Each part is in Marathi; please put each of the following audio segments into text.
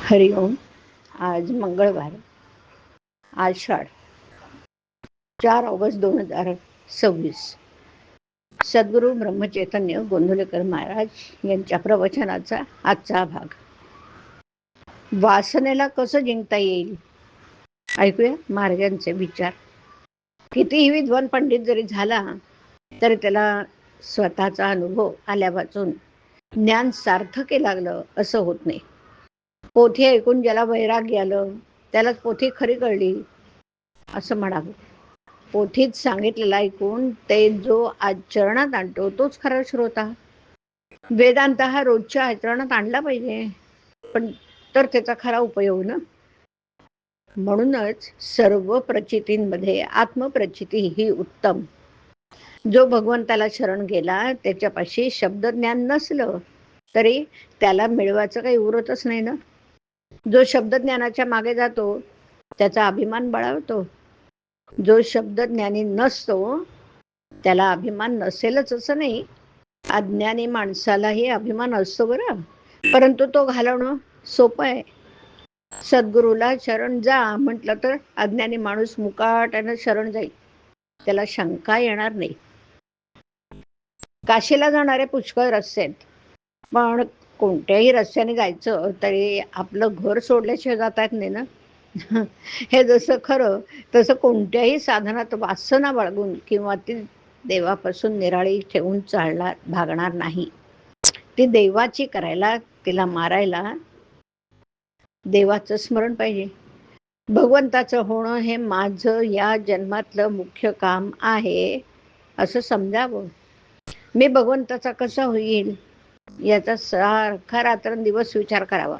हरिओम. आज मंगळवार, आषाढ 4 ऑगस्ट 2026. सद्गुरू ब्रह्मचैतन्य गोंधळेकर महाराज यांच्या प्रवचनाचा आजचा भाग. वासनेला कसं जिंकता येईल, ऐकूया महाराजांचे विचार. कितीही विद्वान पंडित जरी झाला तरी त्याला स्वतःचा अनुभव आल्यापासून ज्ञान सार्थके लागलं असं होत नाही. पोथी ऐकून ज्याला वैराग्य आलं त्यालाच पोथी खरी कळली असं म्हणावं. पोथीत सांगितलेलं ऐकून ते जो आचरणात आणतो तोच खरा श्रोता. वेदांत हा रोजच्या आचरणात आणला पाहिजे, पण तर त्याचा खरा उपयोग ना. म्हणूनच सर्व प्रचितींमध्ये आत्मप्रचिती ही उत्तम. जो भगवंताला शरण गेला त्याच्यापाशी शब्दज्ञान नसलं तरी त्याला मिळवायचं काही उरतच नाही ना. जो शब्दज्ञानाच्या मागे जातो त्याचा अभिमान बळावतो. जो शब्दज्ञानी नसतो त्याला अभिमान नसेलच असं नाही, अज्ञानी माणसालाही अभिमान असतो बरं, परंतु तो घालवणं सोपं आहे. सद्गुरूला शरण जा म्हटलं तर अज्ञानी माणूस मुकाट्यानं शरण जाईल, त्याला शंका येणार नाही. काशीला जाणारे पुष्कळ रस्ते आहेत, पण कोणत्याही रस्त्याने जायचं तरी आपलं घर सोडल्याशिवाय जाता येत नाही ना. हे जसं खरं तसं कोणत्याही साधनात वासना बाळगून किंवा ती देवापासून निराळी ठेवून भागणार नाही. ती देवाची करायला, तिला मारायला देवाचं स्मरण पाहिजे. भगवंताचं होणं हे माझं या जन्मातलं मुख्य काम आहे असं समजावं. मी भगवंताचा कसा होईल याचा सारखा रात्रंदिवस विचार करावा.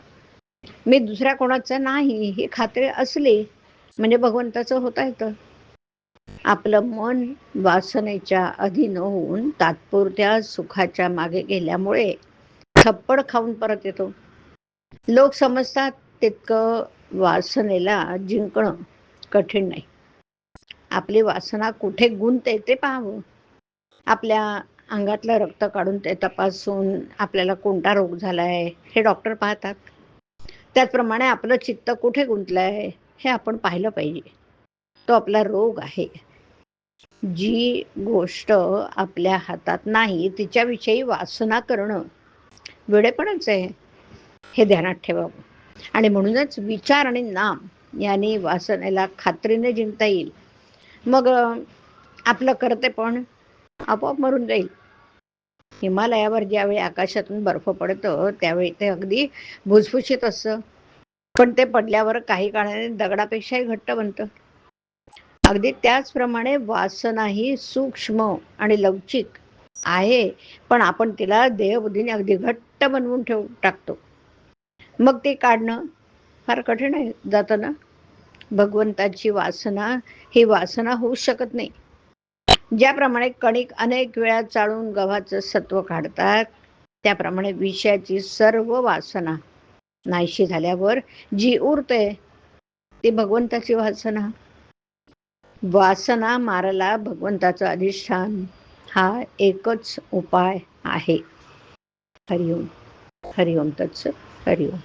मी दुसऱ्या कोणाचं नाही ही खात्री असली म्हणजे भगवंताचं होता येतं. आपलं मन वासनेच्या अधीन होऊन तात्पुरत्या सुखाच्या मागे गेल्यामुळे थप्पड खाऊन परत येतो. लोक समजतात तितकं वासनेला जिंकणं कठीण नाही. आपली वासना कुठे गुंतते ते पाहावं. आपल्या अंगातलं रक्त काढून ते तपासून आपल्याला कोणता रोग झालाय हे डॉक्टर पाहतात. त्याचप्रमाणे आपलं चित्त कुठे गुंतलंय हे आपण पाहिलं पाहिजे. तो आपला रोग आहे. जी गोष्ट आपल्या हातात नाही तिच्याविषयी वासना करणं वेडेपणच आहे, हे ध्यानात ठेवावं. आणि म्हणूनच विचार आणि नाम यांनी वासनेला खात्रीने जिंकता येईल. मग आपलं कर्तेपण आपोआप मरून जाईल. हिमालयावर ज्यावेळी आकाशातून बर्फ पडतो त्यावेळी ते अगदी भुसभुशीत असतं, पण ते पडल्यावर काही काळाने दगडापेक्षाही घट्ट बनतं. अगदी त्याचप्रमाणे वासना ही सूक्ष्म आणि लवचिक आहे, पण आपण तिला देहबुद्धीने अगदी घट्ट बनवून टाकतो. मग ते काढणं फार कठीण आहे जातं ना. भगवंताची वासना ही वासना होऊ शकत नाही. ज्याप्रमाणे कणिक अनेक वेळा चाळून गव्हाचं सत्व काढतात, त्याप्रमाणे विषयाची सर्व वासना नाहीशी झाल्यावर जी उरते ती भगवंताची वासना. वासना मारायला भगवंताचं अधिष्ठान हा एकच उपाय आहे. हरिओम. हरिओम तत्सत. हरिओम.